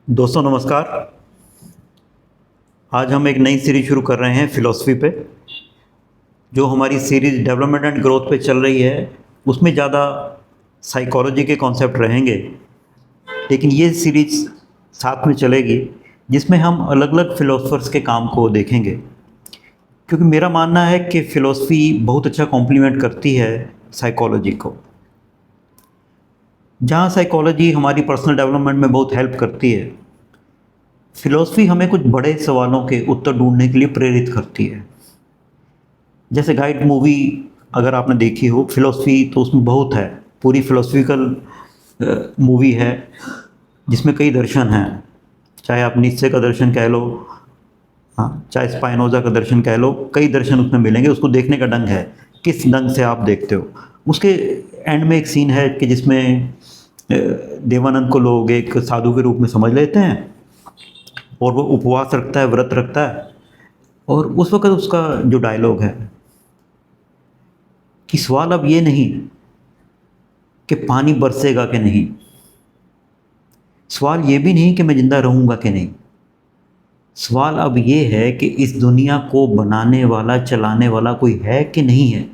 दोस्तों नमस्कार। आज हम एक नई सीरीज शुरू कर रहे हैं फ़िलॉसफ़ी पे। जो हमारी सीरीज़ डेवलपमेंट एंड ग्रोथ पे चल रही है उसमें ज़्यादा साइकोलॉजी के कॉन्सेप्ट रहेंगे, लेकिन ये सीरीज़ साथ में चलेगी जिसमें हम अलग अलग फ़िलोसफर्स के काम को देखेंगे। क्योंकि मेरा मानना है कि फ़िलॉसफ़ी बहुत अच्छा कॉम्प्लीमेंट करती है साइकोलॉजी को। जहाँ साइकोलॉजी हमारी पर्सनल डेवलपमेंट में बहुत हेल्प करती है, फ़िलॉसफ़ी हमें कुछ बड़े सवालों के उत्तर ढूंढने के लिए प्रेरित करती है। जैसे गाइड मूवी अगर आपने देखी हो, फ़िलॉसफ़ी तो उसमें बहुत है। पूरी फ़िलॉसफ़िकल मूवी है जिसमें कई दर्शन हैं। चाहे आप नीत्शे का दर्शन कह लो, हाँ, चाहे स्पाइनोज़ा का दर्शन कह लो, कई दर्शन उसमें मिलेंगे। उसको देखने का ढंग है, किस ढंग से आप देखते हो। उसके एंड में एक सीन है कि जिसमें देवानंद को लोग एक साधु के रूप में समझ लेते हैं और वो उपवास रखता है, व्रत रखता है। और उस वक़्त उसका जो डायलॉग है कि सवाल अब ये नहीं कि पानी बरसेगा कि नहीं, सवाल ये भी नहीं कि मैं ज़िंदा रहूँगा कि नहीं, सवाल अब ये है कि इस दुनिया को बनाने वाला, चलाने वाला कोई है कि नहीं है।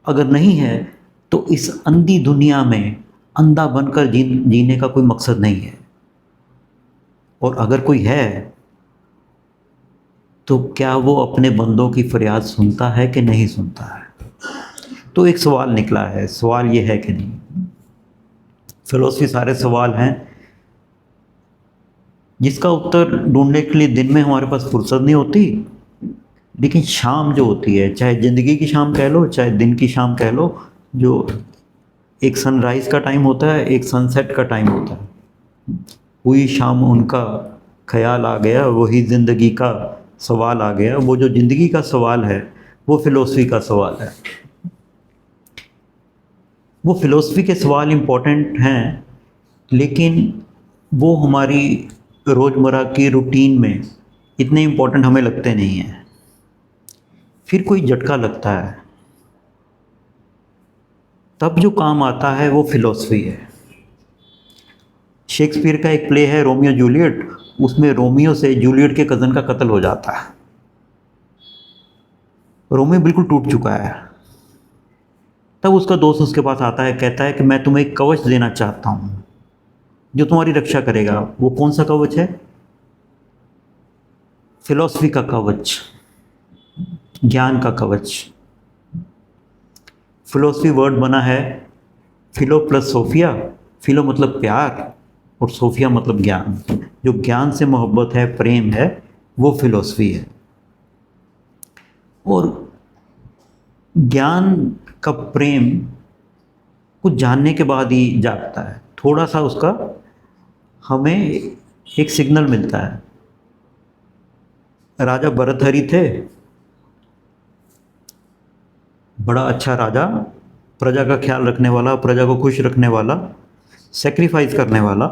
अगर नहीं है तो इस अंधी दुनिया में अंधा बनकर जीने का कोई मकसद नहीं है। और अगर कोई है तो क्या वो अपने बंदों की फरियाद सुनता है कि नहीं सुनता है। तो एक सवाल निकला है, सवाल ये है कि नहीं। फिलॉसफी सारे सवाल हैं जिसका उत्तर ढूंढने के लिए दिन में हमारे पास फुर्सत नहीं होती, लेकिन शाम जो होती है, चाहे ज़िंदगी की शाम कह लो, चाहे दिन की शाम कह लो, जो एक सनराइज़ का टाइम होता है, एक सनसेट का टाइम होता है, हुई शाम उनका ख्याल आ गया, वही ज़िंदगी का सवाल आ गया। वो जो ज़िंदगी का सवाल है वो फ़िलॉसफी का सवाल है। वो फ़िलॉसफी के सवाल इम्पोर्टेंट हैं, लेकिन वो हमारी रोज़मर्रा की रूटीन में इतने इम्पोर्टेंट हमें लगते नहीं हैं। फिर कोई झटका लगता है, तब जो काम आता है वो फ़िलॉसफी है। शेक्सपियर का एक प्ले है रोमियो जूलियट, उसमें रोमियो से जूलियट के कज़न का कत्ल हो जाता है। रोमियो बिल्कुल टूट चुका है। तब उसका दोस्त उसके पास आता है, कहता है कि मैं तुम्हें एक कवच देना चाहता हूँ जो तुम्हारी रक्षा करेगा। वो कौन सा कवच है? फिलॉसफी का कवच, ज्ञान का कवच। फिलॉसफी वर्ड बना है फिलो प्लस सोफिया। फिलो मतलब प्यार और सोफिया मतलब ज्ञान। जो ज्ञान से मोहब्बत है, प्रेम है, वो फिलॉसफी है। और ज्ञान का प्रेम कुछ जानने के बाद ही जागता है। थोड़ा सा उसका हमें एक सिग्नल मिलता है। राजा भरतहरि थे, बड़ा अच्छा राजा, प्रजा का ख्याल रखने वाला, प्रजा को खुश रखने वाला, सेक्रीफाइस करने वाला।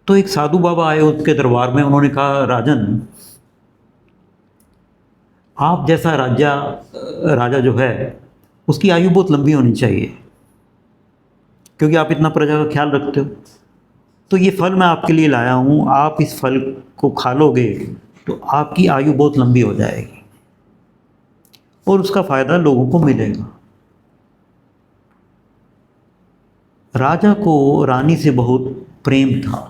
तो एक साधु बाबा आए उसके दरबार में। उन्होंने कहा, राजन, आप जैसा राजा जो है उसकी आयु बहुत लंबी होनी चाहिए, क्योंकि आप इतना प्रजा का ख्याल रखते हो। तो ये फल मैं आपके लिए लाया हूँ, आप इस फल को खा लोगे तो आपकी आयु बहुत लंबी हो जाएगी और उसका फ़ायदा लोगों को मिलेगा। राजा को रानी से बहुत प्रेम था।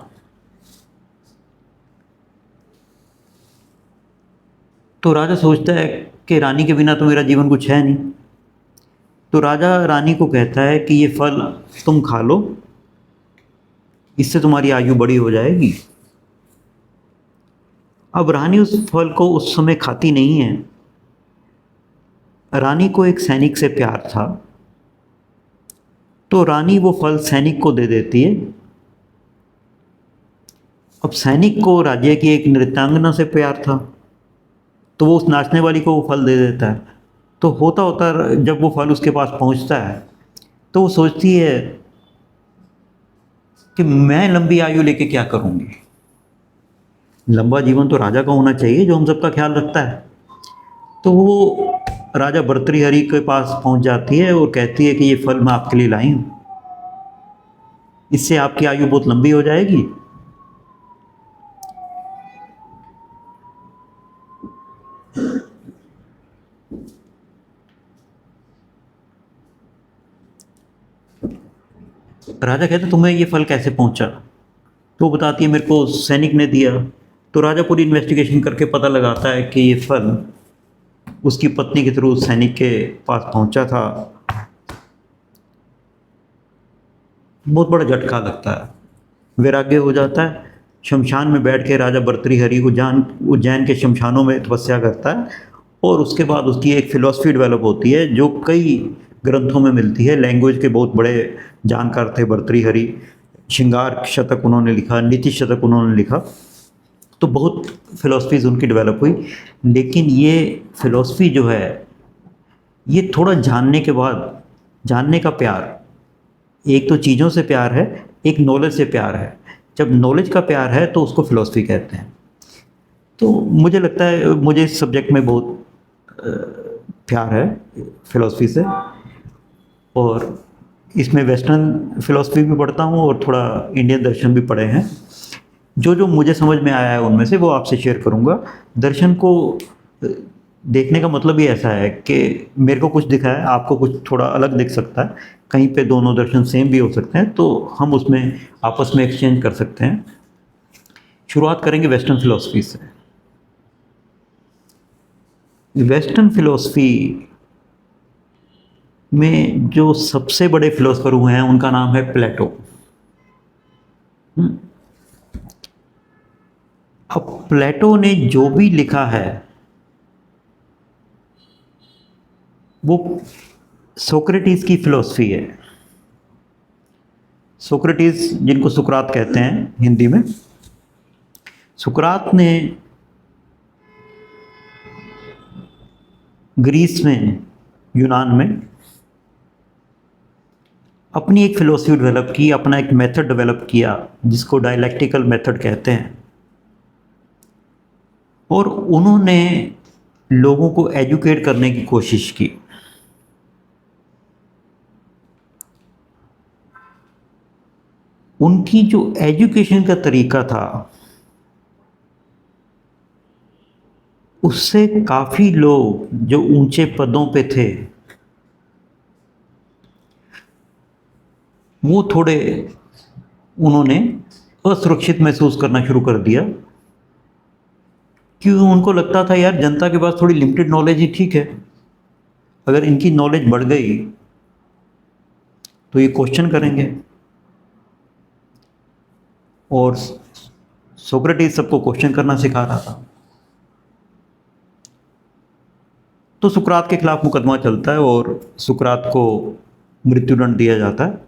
तो राजा सोचता है कि रानी के बिना तो मेरा जीवन कुछ है नहीं। तो राजा रानी को कहता है कि ये फल तुम खा लो, इससे तुम्हारी आयु बड़ी हो जाएगी। अब रानी उस फल को उस समय खाती नहीं है। रानी को एक सैनिक से प्यार था, तो रानी वो फल सैनिक को दे देती है। अब सैनिक को राज्य की एक नृत्यांगना से प्यार था, तो वो उस नाचने वाली को वो फल दे देता है। तो होता होता जब वो फल उसके पास पहुंचता है तो वो सोचती है कि मैं लंबी आयु लेके क्या करूंगी। लंबा जीवन तो राजा का होना चाहिए जो हम सबका ख्याल रखता है। तो वो राजा भर्तृहरि के पास पहुंच जाती है और कहती है कि ये फल मैं आपके लिए लाई हूँ। इससे आपकी आयु बहुत लंबी हो जाएगी। राजा कहते तुम्हें ये फल कैसे पहुंचा? तो वो बताती है मेरे को सैनिक ने दिया। तो राजा पूरी इन्वेस्टिगेशन करके पता लगाता है कि ये फल उसकी पत्नी के थ्रू सैनिक के पास पहुंचा था। बहुत बड़ा झटका लगता है, वैराग्य हो जाता है। शमशान में बैठ के राजा भर्तृहरि उज्जैन के शमशानों में तपस्या करता है, और उसके बाद उसकी एक फ़िलॉसफी डेवलप होती है जो कई ग्रंथों में मिलती है। लैंग्वेज के बहुत बड़े जानकार थे भर्तृहरि। श्रृंगार शतक उन्होंने लिखा, नीति शतक उन्होंने लिखा। तो बहुत फ़िलॉसफीज़ उनकी डेवलप हुई। लेकिन ये फ़िलॉसफी जो है, ये थोड़ा जानने के बाद, जानने का प्यार, एक तो चीज़ों से प्यार है, एक नॉलेज से प्यार है। जब नॉलेज का प्यार है तो उसको फ़िलॉसफी कहते हैं। तो मुझे लगता है मुझे इस सब्जेक्ट में बहुत प्यार है फ़िलॉसफी से, और इसमें वेस्टर्न फ़िलॉसफी भी पढ़ता हूँ और थोड़ा इंडियन दर्शन भी पढ़े हैं। जो जो मुझे समझ में आया है उनमें से वो आपसे शेयर करूँगा। दर्शन को देखने का मतलब ही ऐसा है कि मेरे को कुछ दिखा है, आपको कुछ थोड़ा अलग दिख सकता है, कहीं पे दोनों दर्शन सेम भी हो सकते हैं, तो हम उसमें आपस में एक्सचेंज कर सकते हैं। शुरुआत करेंगे वेस्टर्न फ़िलॉसफी से। वेस्टर्न फ़िलॉसफी में जो सबसे बड़े फ़िलोसोफर हुए हैं उनका नाम है प्लेटो। अब प्लेटो ने जो भी लिखा है वो सोक्रेटिस की फ़िलॉसफी है। सोक्रेटिस, जिनको सुकरात कहते हैं हिंदी में, सुकरात ने ग्रीस में, यूनान में अपनी एक फ़िलॉसफी डेवलप की, अपना एक मेथड डेवलप किया जिसको डायलैक्टिकल मेथड कहते हैं। और उन्होंने लोगों को एजुकेट करने की कोशिश की। उनकी जो एजुकेशन का तरीका था उससे काफ़ी लोग जो ऊंचे पदों पे थे वो थोड़े, उन्होंने असुरक्षित महसूस करना शुरू कर दिया, क्योंकि उनको लगता था यार जनता के पास थोड़ी लिमिटेड नॉलेज ही ठीक है, अगर इनकी नॉलेज बढ़ गई तो ये क्वेश्चन करेंगे। और सोक्रेटिस सबको क्वेश्चन करना सिखा रहा था। तो सुकरात के खिलाफ मुकदमा चलता है और सुकरात को मृत्युदंड दिया जाता है।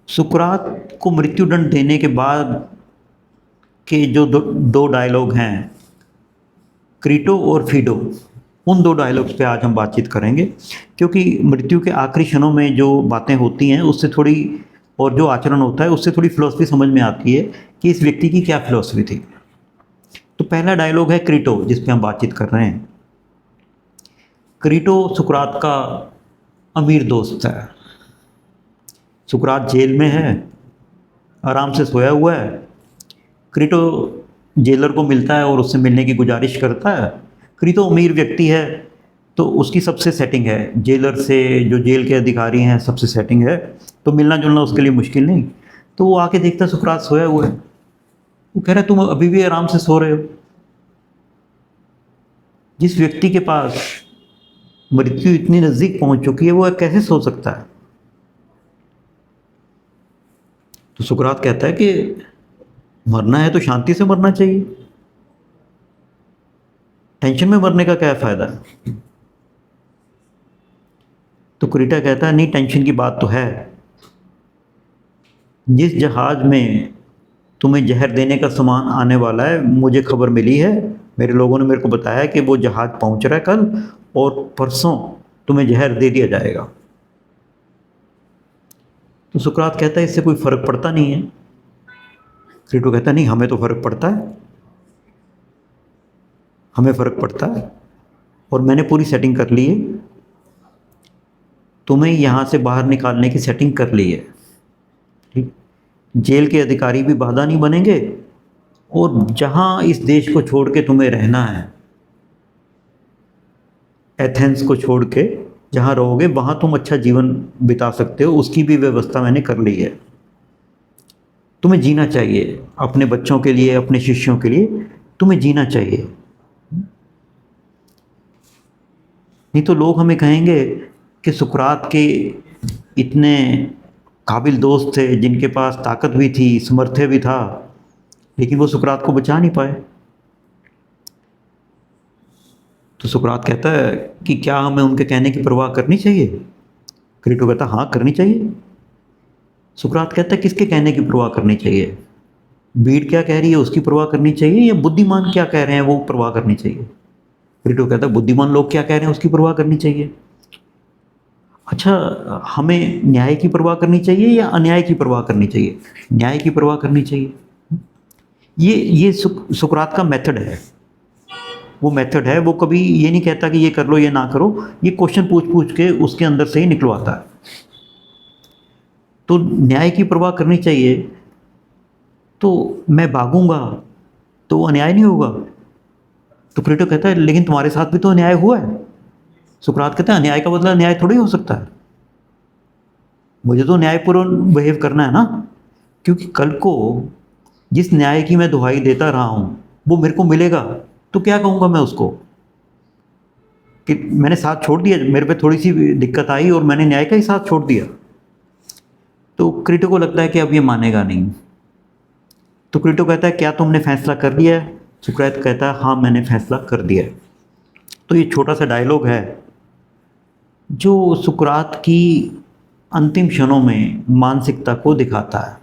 सुकरात को मृत्युदंड देने के बाद के जो दो डायलॉग हैं, क्रीटो और फीडो, उन दो डायलॉग्स पे आज हम बातचीत करेंगे, क्योंकि मृत्यु के आखिरी क्षणों में जो बातें होती हैं उससे थोड़ी, और जो आचरण होता है उससे थोड़ी फिलॉसफी समझ में आती है कि इस व्यक्ति की क्या फिलॉसफी थी। तो पहला डायलॉग है क्रीटो, जिस पे हम बातचीत कर रहे हैं। क्रीटो सुकरात का अमीर दोस्त है। सुकरात जेल में है, आराम से सोया हुआ है। क्रीटो जेलर को मिलता है और उससे मिलने की गुजारिश करता है। क्रीटो अमीर व्यक्ति है तो उसकी सबसे सेटिंग है, जेलर से, जो जेल के अधिकारी हैं सबसे सेटिंग है, तो मिलना जुलना उसके लिए मुश्किल नहीं। तो वो आके देखता है सुकरात सोया हुआ है। वो कह रहा है तुम अभी भी आराम से सो रहे हो? जिस व्यक्ति के पास मृत्यु इतनी नज़दीक पहुंच चुकी है वो कैसे सो सकता है? तो सुकरात कहता है कि मरना है तो शांति से मरना चाहिए, टेंशन में मरने का क्या फ़ायदा। तो क्रीटा कहता है नहीं, टेंशन की बात तो है। जिस जहाज़ में तुम्हें जहर देने का सामान आने वाला है, मुझे खबर मिली है, मेरे लोगों ने मेरे को बताया कि वो जहाज़ पहुंच रहा है कल, और परसों तुम्हें जहर दे दिया जाएगा। तो सुकरात कहता है इससे कोई फ़र्क पड़ता नहीं है। क्रीटो कहता है नहीं, हमें तो फ़र्क पड़ता है, हमें फ़र्क पड़ता है, और मैंने पूरी सेटिंग कर ली है। तुम्हें यहाँ से बाहर निकालने की सेटिंग कर ली है, ठीक। जेल के अधिकारी भी बाधा नहीं बनेंगे, और जहाँ इस देश को छोड़ के तुम्हें रहना है, एथेंस को छोड़ के जहाँ रहोगे वहाँ तुम अच्छा जीवन बिता सकते हो, उसकी भी व्यवस्था मैंने कर ली है। तुम्हें जीना चाहिए अपने बच्चों के लिए, अपने शिष्यों के लिए, तुम्हें जीना चाहिए। नहीं तो लोग हमें कहेंगे कि सुकरात के इतने काबिल दोस्त थे, जिनके पास ताकत भी थी, सामर्थ्य भी था, लेकिन वो सुकरात को बचा नहीं पाए। तो सुकरात कहता है कि क्या हमें उनके कहने की परवाह करनी चाहिए? क्रीटो कहता हाँ, करनी चाहिए। सुकरात कहता है किसके कहने की परवाह करनी चाहिए? भीड़ क्या कह रही है उसकी परवाह करनी चाहिए, या बुद्धिमान क्या कह रहे हैं वो परवाह करनी चाहिए? क्रीटो कहता है बुद्धिमान लोग क्या कह रहे हैं उसकी परवाह करनी चाहिए। अच्छा, हमें न्याय की परवाह करनी चाहिए या अन्याय की परवाह करनी चाहिए? न्याय की परवाह करनी चाहिए। ये सुकरात का मेथड है। वो मेथड है, वो कभी ये नहीं कहता कि ये कर लो ये ना करो, ये क्वेश्चन पूछ पूछ के उसके अंदर से ही निकलवाता है। तो न्याय की परवाह करनी चाहिए, तो मैं भागूंगा तो वो अन्याय नहीं होगा? तो प्लेटो कहता है लेकिन तुम्हारे साथ भी तो अन्याय हुआ है। सुकरात कहता है अन्याय का बदला न्याय थोड़ी हो सकता है, मुझे तो न्यायपूर्ण बिहेव करना है ना, क्योंकि कल को जिस न्याय की मैं दुहाई देता रहा हूँ वो मेरे को मिलेगा, तो क्या कहूँगा मैं उसको कि मैंने साथ छोड़ दिया, मेरे पे थोड़ी सी दिक्कत आई और मैंने न्याय का ही साथ छोड़ दिया। तो क्रीटो को लगता है कि अब ये मानेगा नहीं। तो क्रीटो कहता है क्या तुमने फैसला कर लिया है? सुकरात कहता है हाँ, मैंने फैसला कर दिया है। तो ये छोटा सा डायलॉग है जो सुकरात की अंतिम क्षणों में मानसिकता को दिखाता है।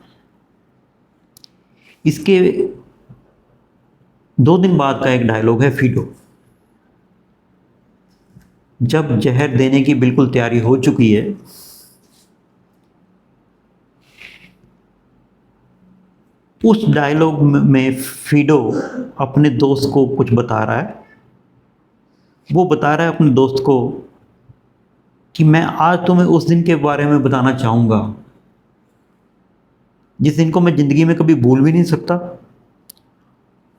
इसके 2 दिन बाद का एक डायलॉग है फीडो। जब जहर देने की बिल्कुल तैयारी हो चुकी है, उस डायलॉग में फीडो अपने दोस्त को कुछ बता रहा है। वो बता रहा है अपने दोस्त को कि मैं आज तुम्हें उस दिन के बारे में बताना चाहूँगा जिस दिन को मैं ज़िंदगी में कभी भूल भी नहीं सकता,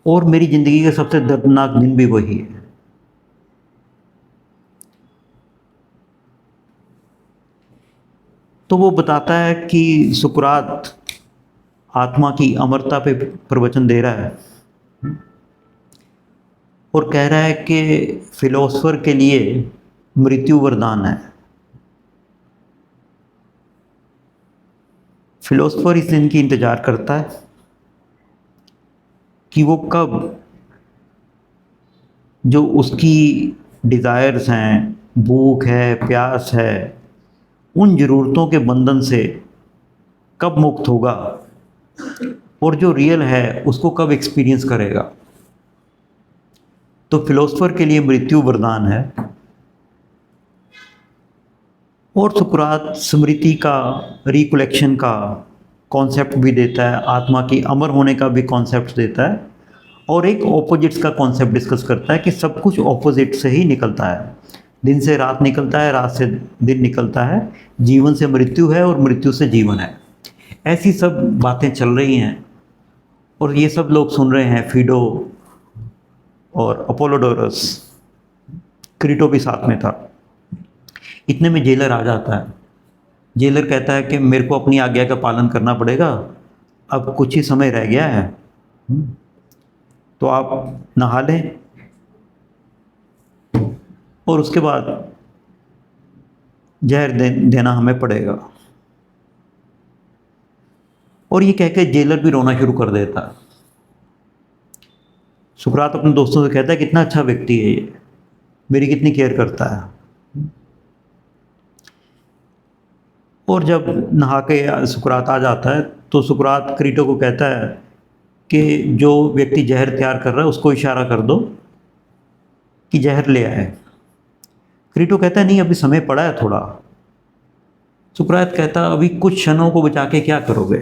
और मेरी ज़िंदगी का सबसे दर्दनाक दिन भी वही है। तो वो बताता है कि सुकरात आत्मा की अमरता पे प्रवचन दे रहा है और कह रहा है कि फिलोसफर के लिए मृत्यु वरदान है। फिलोसफर इस दिन की इंतज़ार करता है कि वो कब जो उसकी डिज़ायर्स हैं, भूख है, प्यास है, उन ज़रूरतों के बंधन से कब मुक्त होगा और जो रियल है उसको कब एक्सपीरियंस करेगा। तो फिलोसफर के लिए मृत्यु वरदान है। और सुकरात स्मृति का, रिकलेक्शन का कॉन्सेप्ट भी देता है, आत्मा की अमर होने का भी कॉन्सेप्ट देता है, और एक ऑपोजिट्स का कॉन्सेप्ट डिस्कस करता है कि सब कुछ ऑपोजिट से ही निकलता है। दिन से रात निकलता है, रात से दिन निकलता है, जीवन से मृत्यु है और मृत्यु से जीवन है। ऐसी सब बातें चल रही हैं और ये सब लोग सुन रहे हैं, फीडो और अपोलोडोरस, क्रीटो भी साथ में था। इतने में जेलर आ जाता है। जेलर कहता है कि मेरे को अपनी आज्ञा का पालन करना पड़ेगा, अब कुछ ही समय रह गया है, तो आप नहा लें और उसके बाद जहर देना हमें पड़ेगा। और ये कह के जेलर भी रोना शुरू कर देता है। सुकरात अपने दोस्तों से कहता है कितना अच्छा व्यक्ति है ये, मेरी कितनी केयर करता है। और जब नहा के सुकरात आ जाता है तो सुकरात क्रीटो को कहता है कि जो व्यक्ति जहर तैयार कर रहा है उसको इशारा कर दो कि जहर ले आए। क्रीटो कहता है नहीं, अभी समय पड़ा है थोड़ा। सुकरात कहता अभी कुछ क्षणों को बचा के क्या करोगे,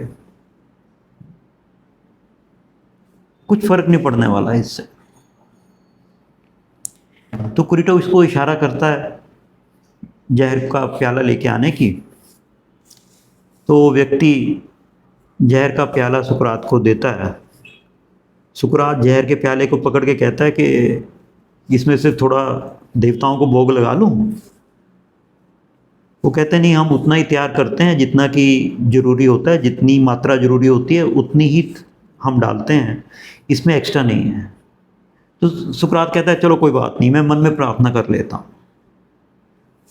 कुछ फर्क नहीं पड़ने वाला इससे। तो क्रीटो इसको इशारा करता है जहर का प्याला लेके आने की। तो वो व्यक्ति जहर का प्याला सुकरात को देता है। सुकरात जहर के प्याले को पकड़ के कहता है कि इसमें से थोड़ा देवताओं को भोग लगा लूं। वो कहते हैं नहीं, हम उतना ही तैयार करते हैं जितना कि ज़रूरी होता है, जितनी मात्रा ज़रूरी होती है उतनी ही हम डालते हैं, इसमें एक्स्ट्रा नहीं है। तो सुकरात कहता है चलो कोई बात नहीं, मैं मन में प्रार्थना कर लेता हूँ।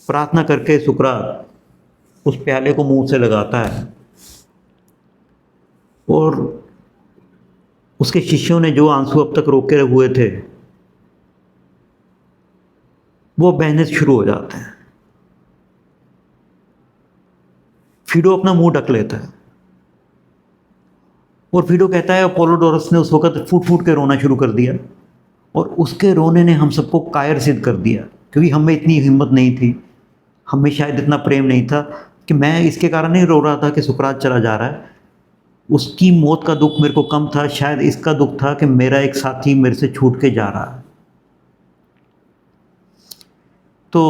प्रार्थना करके सुकरात उस प्याले को मुंह से लगाता है और उसके शिष्यों ने जो आंसू अब तक रोके हुए थे वो बहने शुरू हो जाते हैं। फिडो अपना मुंह ढक लेता है और फिडो कहता है अपोलोडोरस ने उस वक्त फूट फूट के रोना शुरू कर दिया और उसके रोने ने हम सबको कायर सिद्ध कर दिया, क्योंकि हमें इतनी हिम्मत नहीं थी, हमें शायद इतना प्रेम नहीं था कि मैं इसके कारण नहीं रो रहा था कि सुकरात चला जा रहा है। उसकी मौत का दुख मेरे को कम था, शायद इसका दुख था कि मेरा एक साथी मेरे से छूट के जा रहा है। तो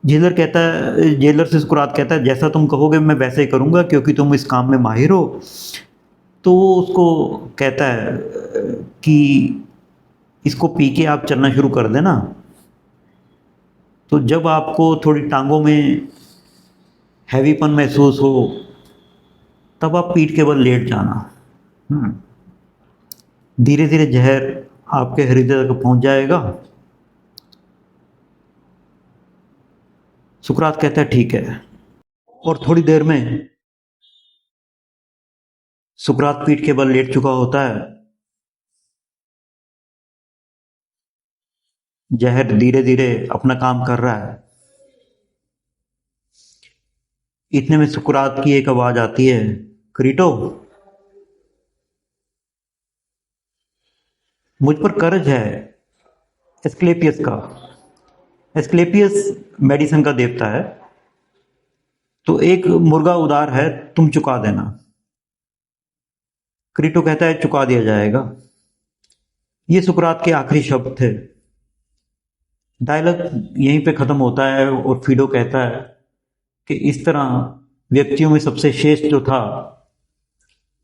जेलर से सुकरात कहता है जैसा तुम कहोगे मैं वैसे ही करूँगा, क्योंकि तुम इस काम में माहिर हो। तो वो उसको कहता है कि इसको पी के आप चलना शुरू कर देना, तो जब आपको थोड़ी टांगों में हैवीपन महसूस हो तब आप पीठ के बल लेट जाना। धीरे धीरे जहर आपके हृदय तक पहुंच जाएगा। सुकरात कहता है ठीक है, और थोड़ी देर में सुकरात पीठ के बल लेट चुका होता है। जहर धीरे धीरे अपना काम कर रहा है। इतने में सुकरात की एक आवाज आती है, क्रीटो मुझ पर कर्ज है एस्क्लेपियस का। एस्क्लेपियस मेडिसन का देवता है, तो एक मुर्गा उधार है, तुम चुका देना। क्रीटो कहता है चुका दिया जाएगा। ये सुकरात के आखिरी शब्द थे। डायलॉग यहीं पे खत्म होता है और फिडो कहता है कि इस तरह व्यक्तियों में सबसे श्रेष्ठ जो था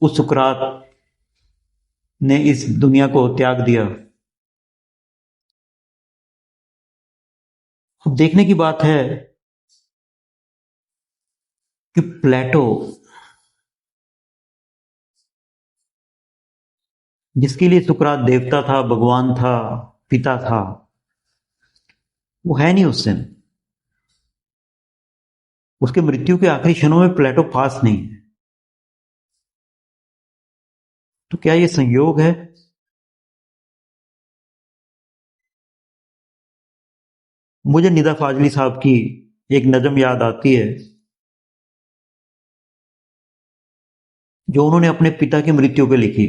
उस सुकरात ने इस दुनिया को त्याग दिया। अब देखने की बात है कि प्लेटो, जिसके लिए सुकरात देवता था, भगवान था, पिता था, वो है नहीं उस दिन। उसके मृत्यु के आखिरी क्षणों में प्लेटो पास नहीं है। तो क्या ये संयोग है? मुझे निदा फाजली साहब की एक नज़म याद आती है जो उन्होंने अपने पिता की मृत्यु पे लिखी।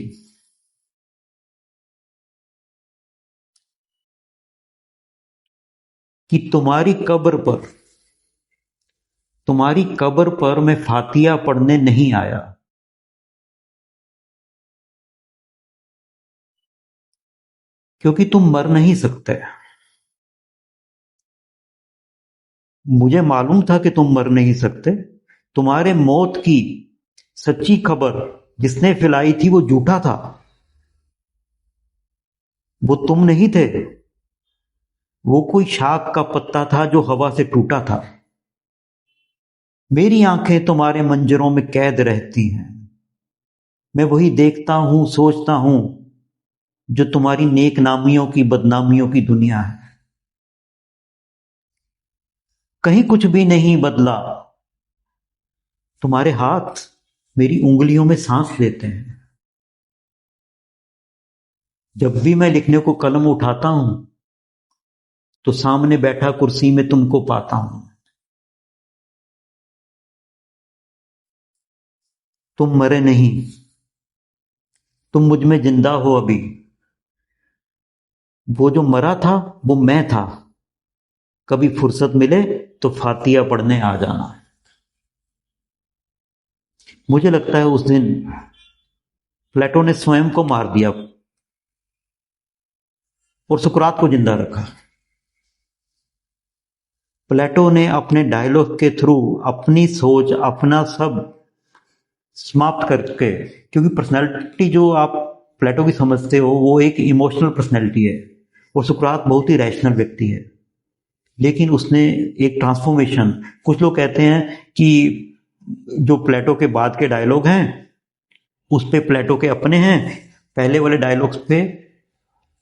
कि तुम्हारी कब्र पर मैं फातिया पढ़ने नहीं आया, क्योंकि तुम मर नहीं सकते। मुझे मालूम था कि तुम मर नहीं सकते। तुम्हारे मौत की सच्ची खबर जिसने फैलाई थी वो झूठा था। वो तुम नहीं थे, वो कोई शाख का पत्ता था जो हवा से टूटा था। मेरी आंखें तुम्हारे मंजरों में कैद रहती हैं। मैं वही देखता हूं, सोचता हूं जो तुम्हारी नेक नामियों की बदनामियों की दुनिया है। कहीं कुछ भी नहीं बदला। तुम्हारे हाथ मेरी उंगलियों में सांस लेते हैं। जब भी मैं लिखने को कलम उठाता हूं तो सामने बैठा कुर्सी में तुमको पाता हूं। तुम मरे नहीं, तुम मुझ में जिंदा हो अभी। वो जो मरा था वो मैं था। कभी फुर्सत मिले तो फातिया पढ़ने आ जाना। मुझे लगता है उस दिन प्लेटो ने स्वयं को मार दिया और सुकरात को जिंदा रखा। प्लेटो ने अपने डायलॉग के थ्रू अपनी सोच, अपना सब समाप्त करके, क्योंकि पर्सनैलिटी जो आप प्लेटो की समझते हो वो एक इमोशनल पर्सनैलिटी है और सुकरात बहुत ही रैशनल व्यक्ति है, लेकिन उसने एक ट्रांसफॉर्मेशन, कुछ लोग कहते हैं कि जो प्लेटो के बाद के डायलॉग हैं उस पे प्लेटो के अपने हैं, पहले वाले डायलॉग्स पे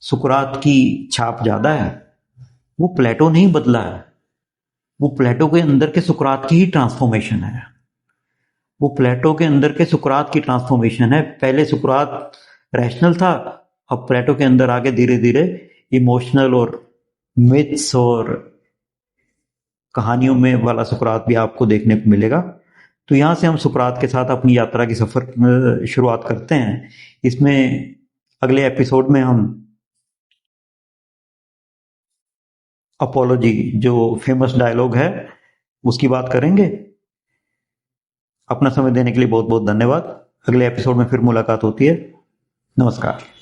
सुकरात की छाप ज्यादा है। वो प्लेटो नहीं बदला है, वो प्लेटो के अंदर के सुकरात की ही ट्रांसफॉर्मेशन है। वो प्लेटो के अंदर के सुकरात की ट्रांसफॉर्मेशन है। पहले सुकरात रैशनल था, अब प्लेटो के अंदर आगे धीरे धीरे इमोशनल और मिथ्स और कहानियों में वाला सुकरात भी आपको देखने को मिलेगा। तो यहाँ से हम सुकरात के साथ अपनी यात्रा की सफर शुरुआत करते हैं। इसमें अगले एपिसोड में हम अपोलॉजी, जो फेमस डायलॉग है, उसकी बात करेंगे। अपना समय देने के लिए बहुत बहुत धन्यवाद। अगले एपिसोड में फिर मुलाकात होती है। नमस्कार।